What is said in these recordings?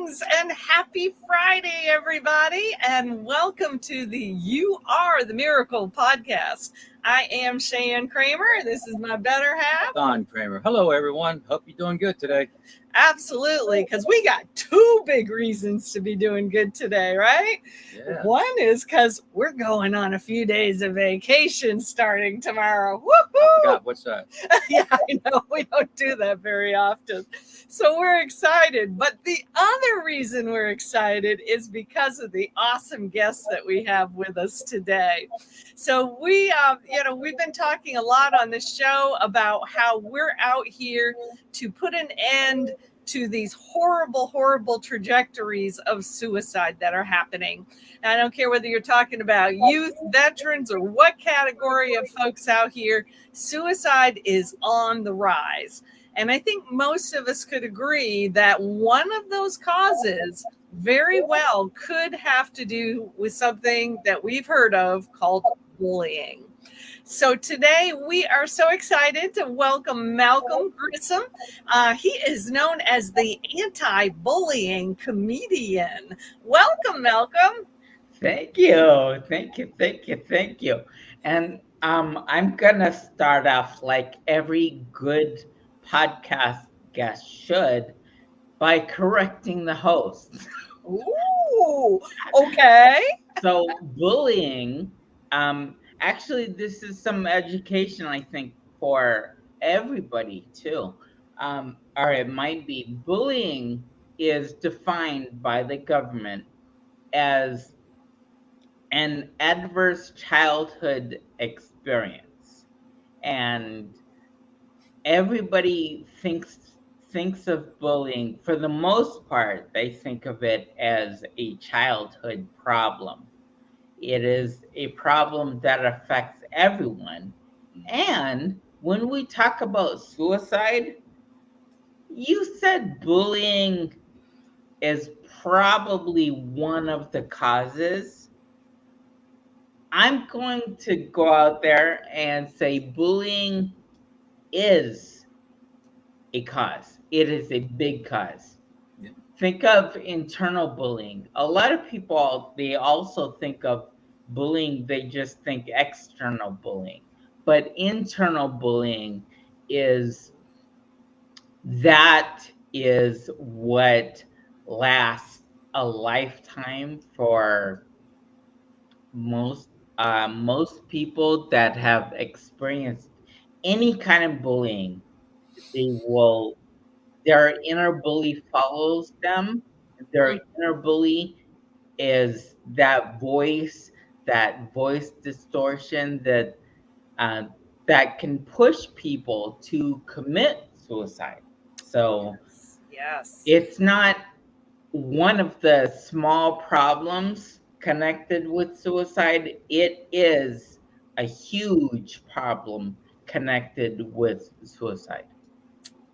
Greetings and happy Friday, everybody, and welcome to the You Are the Miracle podcast. I am Cheyenne Kramer. This is my better half, Don Kramer. Hello, everyone. Hope you're doing good today. Absolutely, because we got two big reasons to be doing good today, right? Yeah. One is because we're going on a few days of vacation starting tomorrow. I Woohoo! forgot what's that. Yeah, I know. We don't do that very often. So we're excited. But the other reason we're excited is because of the awesome guests that we have with us today. So we've been talking a lot on this show about how we're out here to put an end to these horrible, horrible trajectories of suicide that are happening. And I don't care whether you're talking about youth, veterans, or what category of folks out here, suicide is on the rise. And I think most of us could agree that one of those causes very well could have to do with something that we've heard of called bullying. So today we are so excited to welcome Malcolm Grissom. He is known as the anti-bullying comedian. Welcome, Malcolm. Thank you. Thank you. And I'm going to start off like every good podcast guest should by correcting the host. Ooh, okay. So bullying, actually, this is some education, I think, for everybody too. Or it might be bullying is defined by the government as an adverse childhood experience, and everybody thinks of bullying, for the most part they think of it as a childhood problem. It is a problem that affects everyone. And when we talk about suicide, you said bullying is probably one of the causes. I'm going to go out there and say bullying is a cause. It is a big cause. Yeah. Think of internal bullying. A lot of people, they also think of bullying, they just think external bullying. But internal bullying is what lasts a lifetime for most people that have experienced any kind of bullying. Their inner bully follows them. Their inner bully is that voice distortion uh, that can push people to commit suicide. So Yes. it's not one of the small problems connected with suicide. It is a huge problem connected with suicide.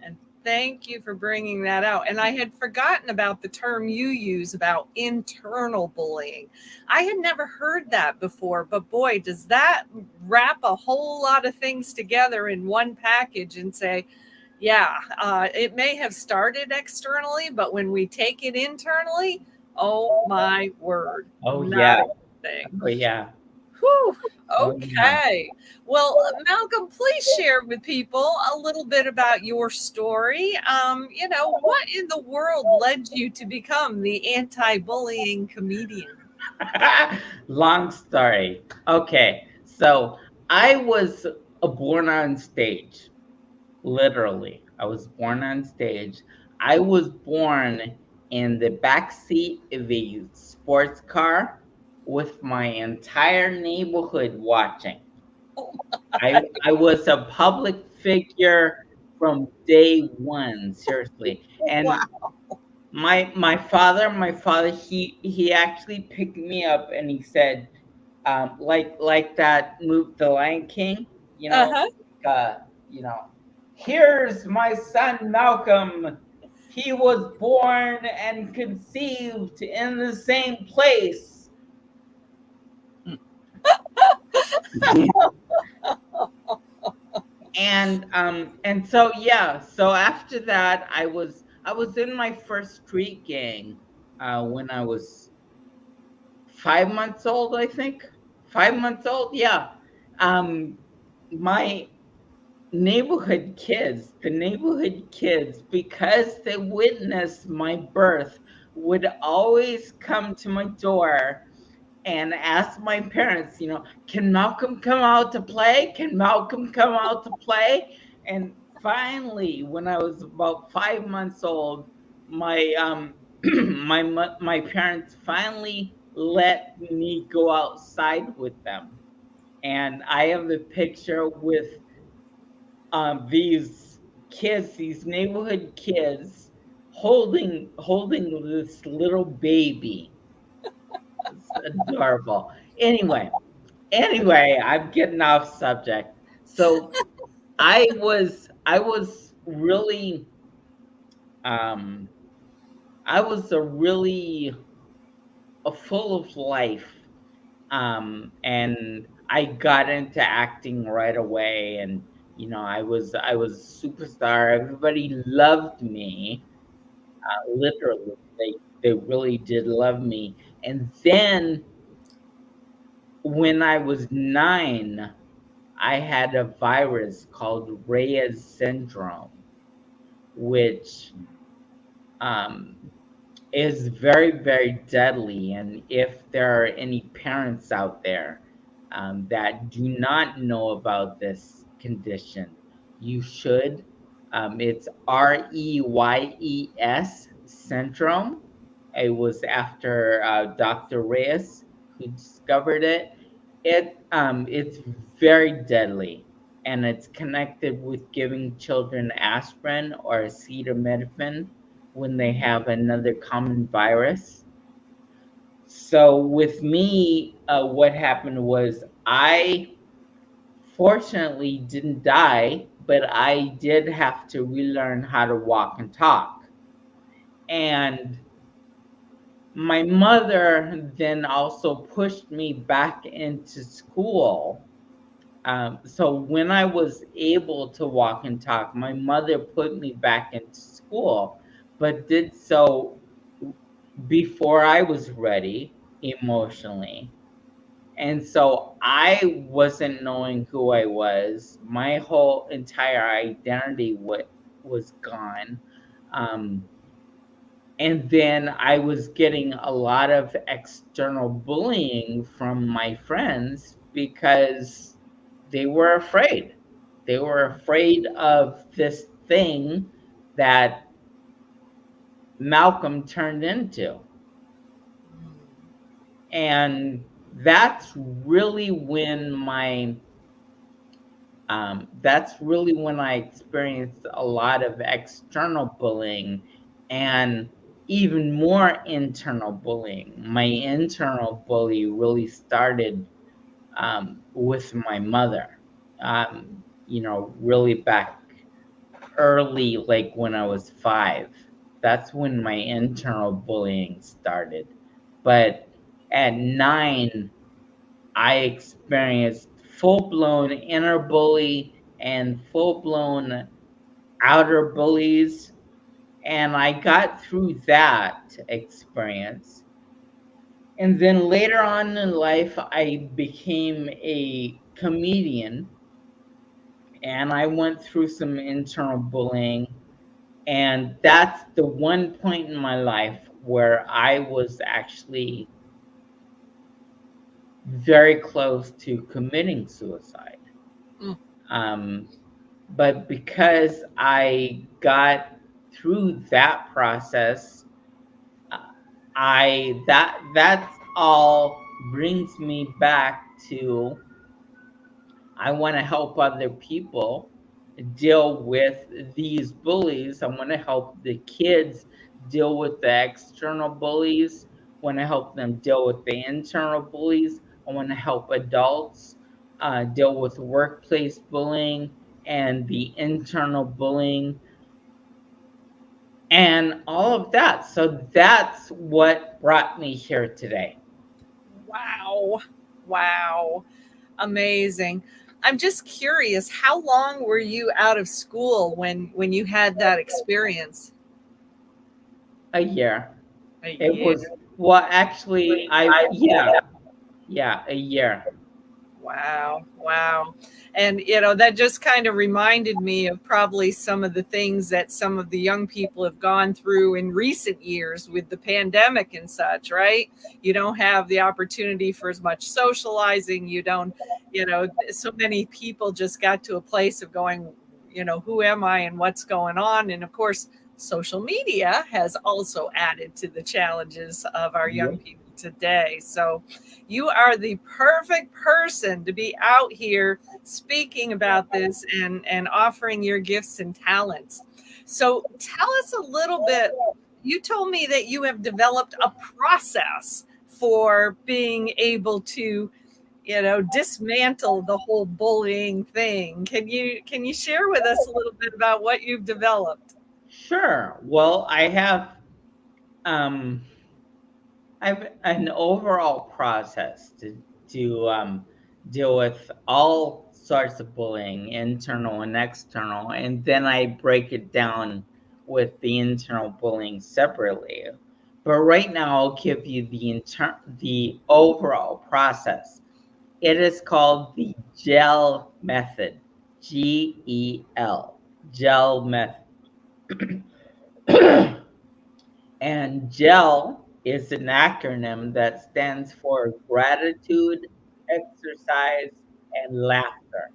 And thank you for bringing that out. And I had forgotten about the term you use about internal bullying. I had never heard that before, but boy, does that wrap a whole lot of things together in one package and say, yeah, it may have started externally, but when we take it internally, oh my word. Oh, not yeah. a good thing. Oh, yeah. Whew. Oh, yeah. Okay. Well, Malcolm, please share with people a little bit about your story. What in the world led you to become the anti-bullying comedian? Long story. Okay. So I was born on stage. Literally. I was born on stage. I was born in the back seat of a sports car with my entire neighborhood watching. I was a public figure from day one, seriously. And Wow. my father, he actually picked me up and he said, like that move, The Lion King, Uh-huh. you know, here's my son Malcolm. He was born and conceived in the same place. And so yeah, so after that I was in my first street gang when I was 5 months old, I think. 5 months old, yeah. Um, my the neighborhood kids, because they witnessed my birth, would always come to my door and ask my parents, can Malcolm come out to play? Can Malcolm come out to play? And finally, when I was about 5 months old, my my parents finally let me go outside with them. And I have a picture with these kids, these neighborhood kids, holding this little baby. It's adorable. Anyway, I'm getting off subject. So I was really um I was a really full of life. And I got into acting right away, and I was a superstar. Everybody loved me. Literally, they really did love me. And then when I was 9, I had a virus called Reyes syndrome, which um, is very, very deadly. And if there are any parents out there that do not know about this condition, you should. It's Reyes syndrome. It was after Dr. Reyes who discovered it. It's very deadly, and it's connected with giving children aspirin or acetaminophen when they have another common virus. So with me, what happened was I fortunately didn't die, but I did have to relearn how to walk and talk. And my mother then also pushed me back into school. So when I was able to walk and talk, my mother put me back into school, but did so before I was ready emotionally. And so I wasn't knowing who I was. My whole entire identity was gone. Um, and then I was getting a lot of external bullying from my friends because they were afraid. They were afraid of this thing that Malcolm turned into. And that's really when I experienced a lot of external bullying and even more internal bullying. My internal bully really started with my mother. Really back early, like when I was 5. That's when my internal bullying started. But at 9, I experienced full blown inner bully and full blown outer bullies. And I got through that experience. And then later on in life, I became a comedian, and I went through some internal bullying. And that's the one point in my life where I was actually very close to committing suicide. Mm. But because I got through that process, that's all brings me back to I want to help other people deal with these bullies. I want to help the kids deal with the external bullies. I want to help them deal with the internal bullies. I want to help adults deal with workplace bullying and the internal bullying and all of that. So that's what brought me here today. Wow. Wow. Amazing. I'm just curious, how long were you out of school when you had that experience? A year. A It year. was, well, actually, yeah, a year. Wow. Wow. And, that just kind of reminded me of probably some of the things that some of the young people have gone through in recent years with the pandemic and such, right? You don't have the opportunity for as much socializing. You don't, so many people just got to a place of going, who am I and what's going on? And of course, social media has also added to the challenges of our young Yep. people today. So, you are the perfect person to be out here speaking about this and offering your gifts and talents. So tell us a little bit. You told me that you have developed a process for being able to, dismantle the whole bullying thing. Can you share with us a little bit about what you've developed? Sure. Well, um I've an overall process to deal with all sorts of bullying, internal and external, and then I break it down with the internal bullying separately. But right now, I'll give you the overall process. It is called the GEL method. GEL method. And GEL is an acronym that stands for gratitude, exercise, and laughter.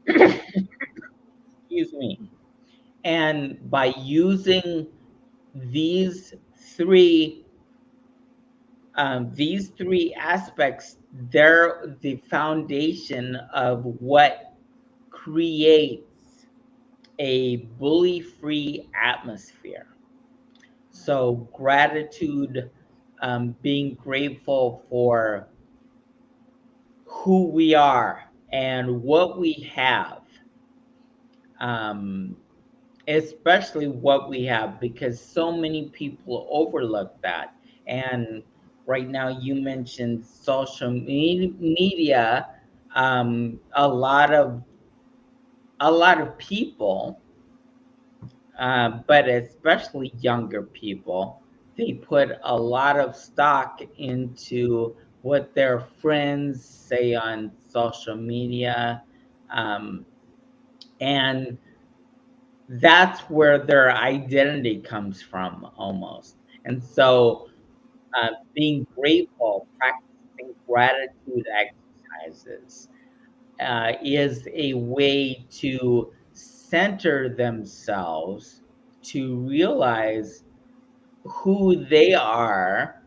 Excuse me. And by using these three these three aspects, they're the foundation of what creates a bully-free atmosphere. So gratitude, being grateful for who we are and what we have, um, especially what we have, because so many people overlook that. And right now, you mentioned social media. A lot of people, but especially younger people, they put a lot of stock into what their friends say on social media. Um, and that's where their identity comes from almost. And so, being grateful, practicing gratitude exercises, is a way to center themselves, to realize who they are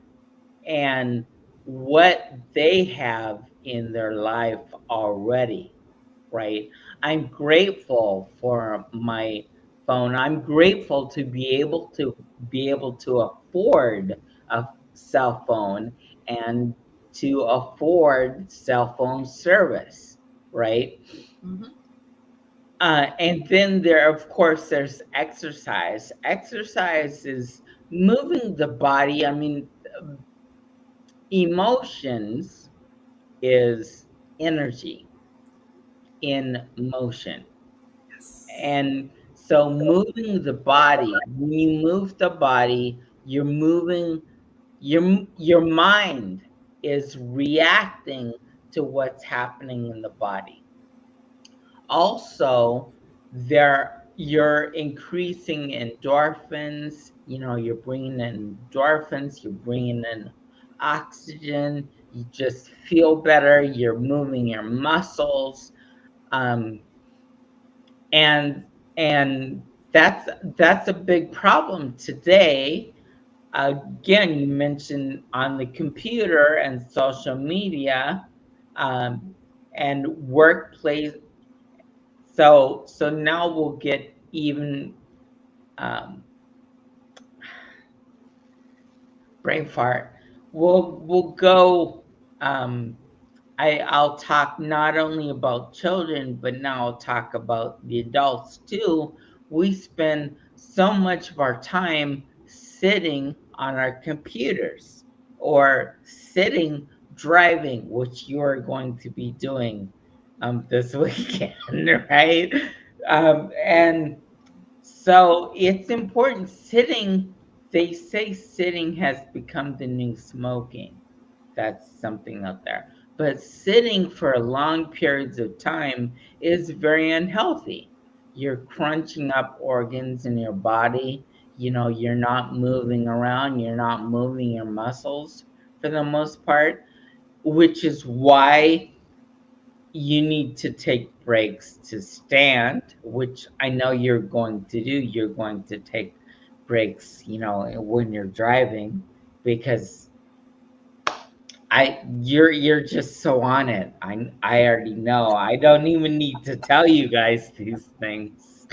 and what they have in their life already, right? I'm grateful for my phone. I'm grateful to be able to afford a cell phone and to afford cell phone service, right? Mhm. And then of course, there's exercise. Exercise is moving the body. I mean, emotions is energy in motion. Yes. And so moving the body, when you move the body, you're moving your mind is reacting to what's happening in the body. Also, you're increasing endorphins, you're bringing in endorphins, you're bringing in oxygen, you just feel better, you're moving your muscles. um, and and that's a big problem today. Again, you mentioned on the computer and social media, um, and workplace. So now we'll get even, um, brain fart. We'll go. Um, I'll talk not only about children, but now I'll talk about the adults too. We spend so much of our time sitting on our computers or sitting driving, which you're going to be doing this weekend, right? And So it's important. Sitting, they say sitting has become the new smoking. That's something out there. But sitting for long periods of time is very unhealthy. You're crunching up organs in your body. You know, you're not moving around, you're not moving your muscles for the most part, which is why you need to take breaks to stand, which I know you're going to do. You're going to take breaks, you know, when you're driving, because you're just so on it. I already know. I don't even need to tell you guys these things.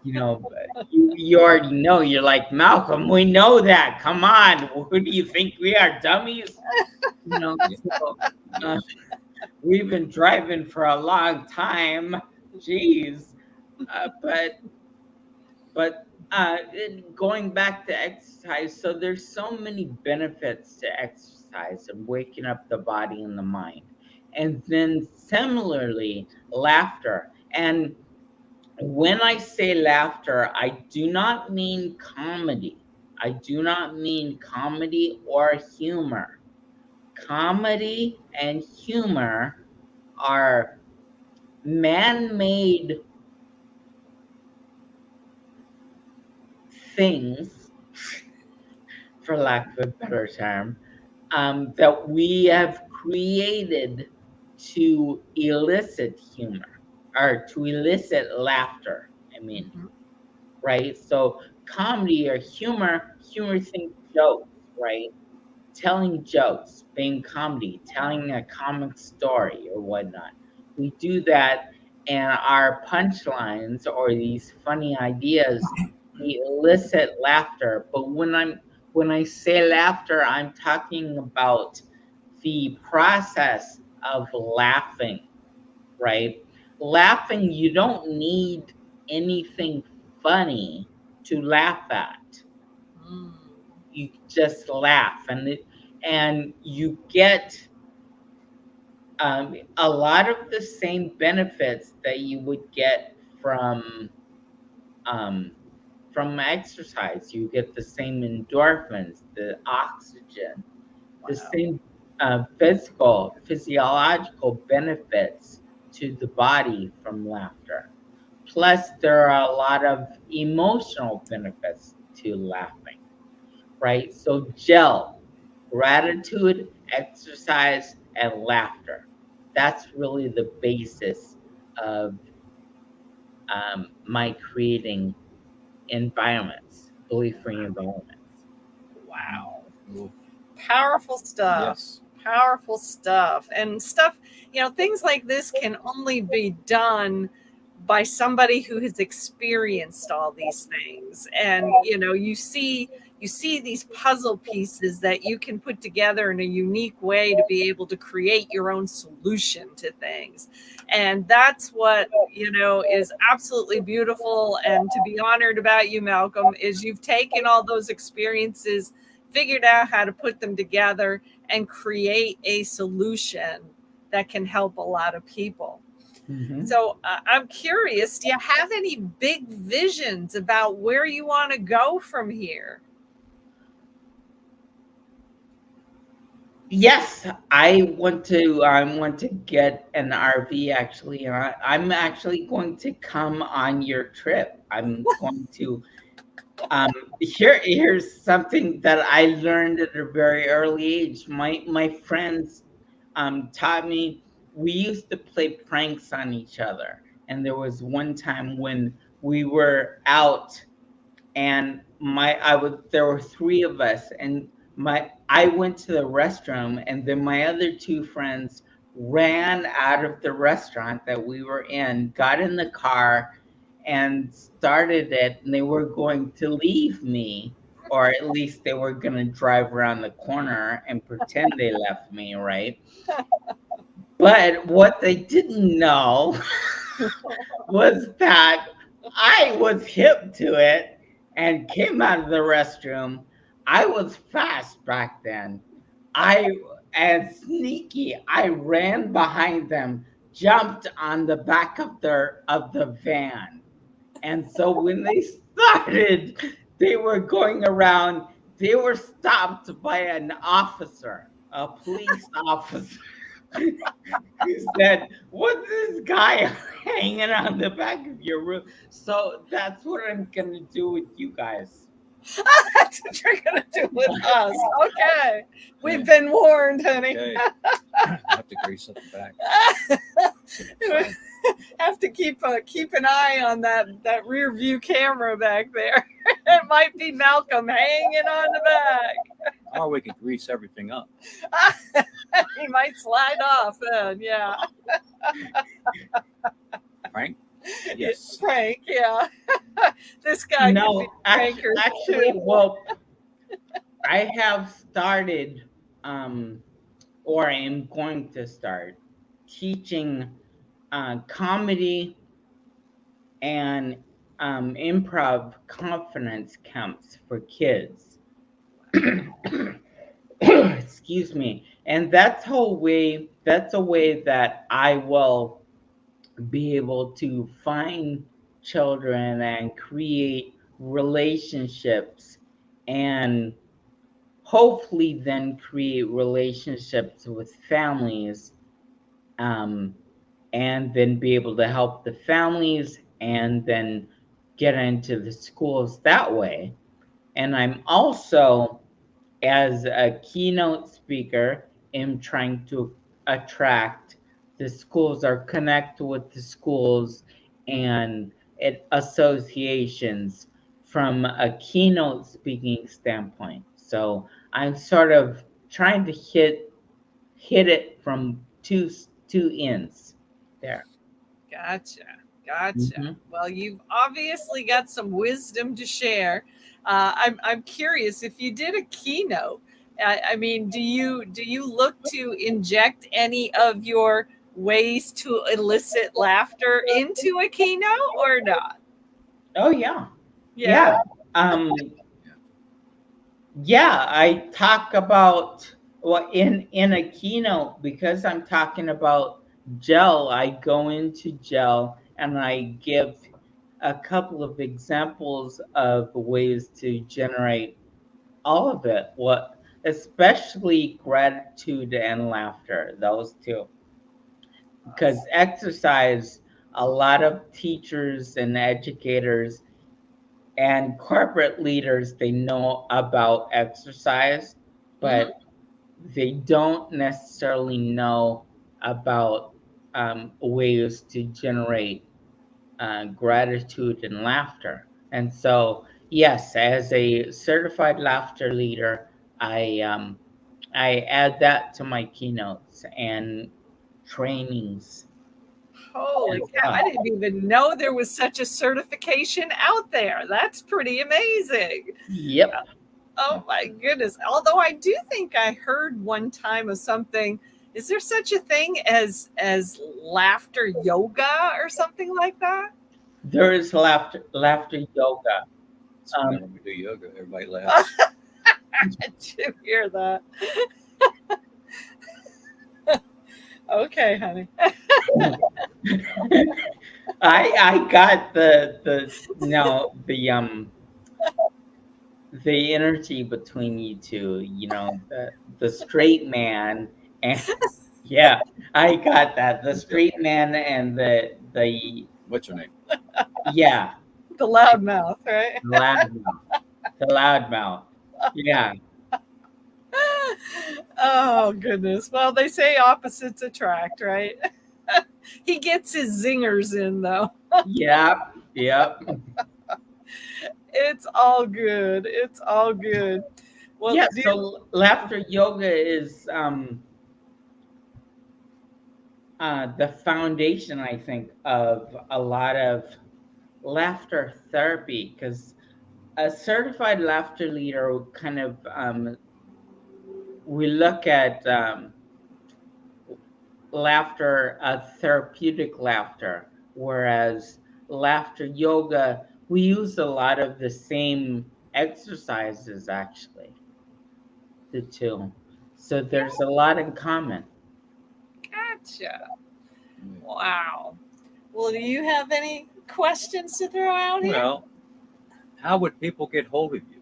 You know, but you already know. You're like, Malcolm, we know that. Come on. Who do you think we are, dummies? You know, so uh, we've been driving for a long time. Jeez. But going back to exercise, so there's so many benefits to exercise and waking up the body and the mind. And then similarly, laughter. And when I say laughter, I do not mean comedy. I do not mean comedy or humor. Comedy and humor are man-made things, for lack of a better term, that we have created to elicit humor or to elicit laughter. I mean, right? So comedy or humor things, jokes, right? Telling jokes, being comedy, telling a comic story or whatnot. We do that, and our punchlines or these funny ideas elicit laughter. But when I say laughter, I'm talking about the process of laughing, right? Laughing, you don't need anything funny to laugh at. You just laugh, and you get a lot of the same benefits that you would get um, exercise. You get the same endorphins, the oxygen, the same physiological benefits to the body from laughter. Plus, there are a lot of emotional benefits to laughing, right? So, gel, gratitude, exercise, and laughter. That's really the basis of my creating environments, belief-free environments. Wow. Cool. Powerful stuff. Yes. Powerful stuff. And stuff, things like this can only be done by somebody who has experienced all these things. And you see these puzzle pieces that you can put together in a unique way to be able to create your own solution to things. And that's what is absolutely beautiful. And to be honored about you, Malcolm, is you've taken all those experiences, figured out how to put them together and create a solution that can help a lot of people. Mhm. So I'm curious, do you have any big visions about where you want to go from here? Yes, I want to get an RV actually, and I'm actually going to come on your trip. I'm going to um here's something that I learned at a very early age. My friends taught me. We used to play pranks on each other, and there was one time when we were out, and my I would there were three of us, and my I went to the restroom, and then my other two friends ran out of the restaurant that we were in, got in the car, and started it, and they were going to leave me, or at least they were going to drive around the corner and pretend they left me, right? But what they didn't know was that I was hip to it and came out of the restroom. I was fast back then. I and sneaky. I ran behind them, jumped on the back of the van. And so when started, they were going around, they were stopped by an officer, a police officer, who said, "What's this guy hanging on the back of your roof?" So that's what I'm gonna do with you guys. That's what you're gonna do with us. Okay. We've been warned, honey. Okay. I have to grease up the back. Sorry. Have to keep an eye on that rear view camera back there. It might be Malcolm hanging on the back. Or we could grease everything up. He might slide off then, yeah. Frank? Yes. Frank, yeah. This guy could be No, a pranker actually, too. well, I have started, or am going to start teaching comedy and improv confidence camps for kids. Excuse me. And that's a way that I will be able to find children and create relationships, and hopefully then create relationships with families, and then be able to help the families and then get into the schools that way. And I'm also, as a keynote speaker, am trying to attract the schools or connect with the schools and associations from a keynote speaking standpoint. So I'm sort of trying to hit it from two ends there. Gotcha. Gotcha. Mhm. Well, you've obviously got some wisdom to share. I'm curious if you did a keynote. I mean, do you look to inject any of your ways to elicit laughter into a keynote or not? Oh yeah. Yeah. Um, yeah, I talk about, well, in a keynote, because I'm talking about gel, I go into gel and I give a couple of examples of ways to generate all of it. What, especially gratitude and laughter, those two. Because exercise, a lot of teachers and educators and corporate leaders, they know about exercise, but they don't necessarily know about ways to generate gratitude and laughter. And so, yes, as a certified laughter leader, I add that to my keynotes and trainings Holy as cow. well. I didn't even know there was such a certification out there. That's pretty amazing. Yep. Oh my goodness. Although I do think I heard one time of something. Is there such a thing as laughter yoga or something like that? There is laughter yoga. So whenever we do yoga, everybody laughs. Did you hear that? Okay, honey. I got the energy between you two, the straight man and yeah, I got that. The straight man and the What's your name? yeah, The loudmouth, right? the loudmouth. Yeah. Oh goodness. Well, they say opposites attract, right? He gets his zingers in though. Yep. It's all good. It's all good. Well, Yeah, so laughter yoga is the foundation, I think, of a lot of laughter therapy, because a certified laughter leader kind of we look at laughter, therapeutic laughter, whereas laughter yoga, we use a lot of the same exercises, actually, the two. So there's a lot in common. gotcha. Wow. Well, do you have any questions to throw out here? Well, how would people get hold of you?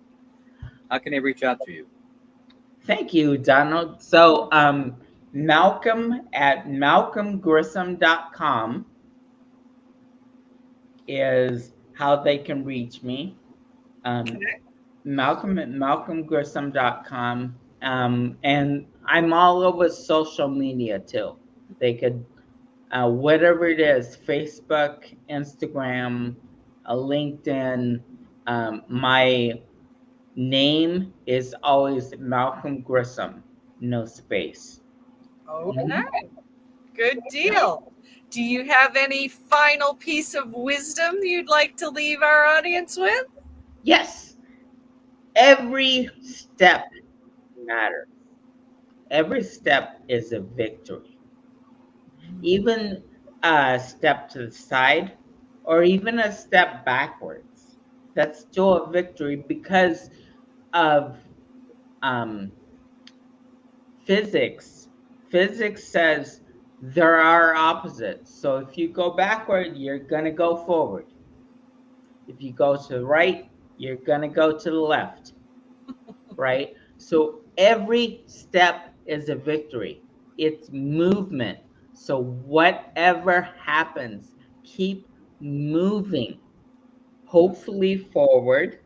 How can they reach out to you? Thank you, Donald. So Malcolm at malcolmgrissom.com is how they can reach me. Malcolm at malcolmgrissom.com. And I'm all over social media too. They could, whatever it is, Facebook, Instagram, LinkedIn. My name is always Malcolm Grissom, no space. Okay. Good deal. Do you have any final piece of wisdom you'd like to leave our audience with? Yes, every step matters. Every step is a victory. Even a step to the side or even a step backwards, that's still a victory because of physics. Physics says there are opposites. So if you go backward, you're going to go forward. If you go to the right, you're going to go to the left, right? So every step is a victory. It's movement. So whatever happens, keep moving, hopefully forward,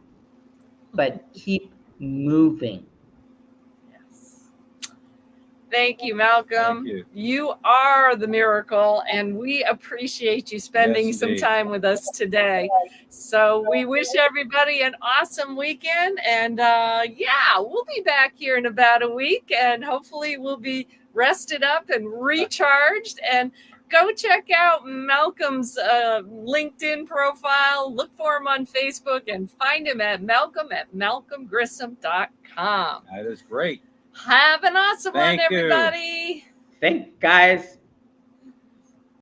but keep moving. Yes. Thank you, Malcolm. Thank you. You are the miracle, and we appreciate you spending Yes, some indeed. time with us today. So we wish everybody an awesome weekend, and yeah, we'll be back here in about a week, and hopefully we'll be rested up and recharged. And go check out Malcolm's LinkedIn profile. Look for him on Facebook and find him at malcolmgrissom.com. That is great. Have an awesome one, Thank you. everybody. Thanks, guys.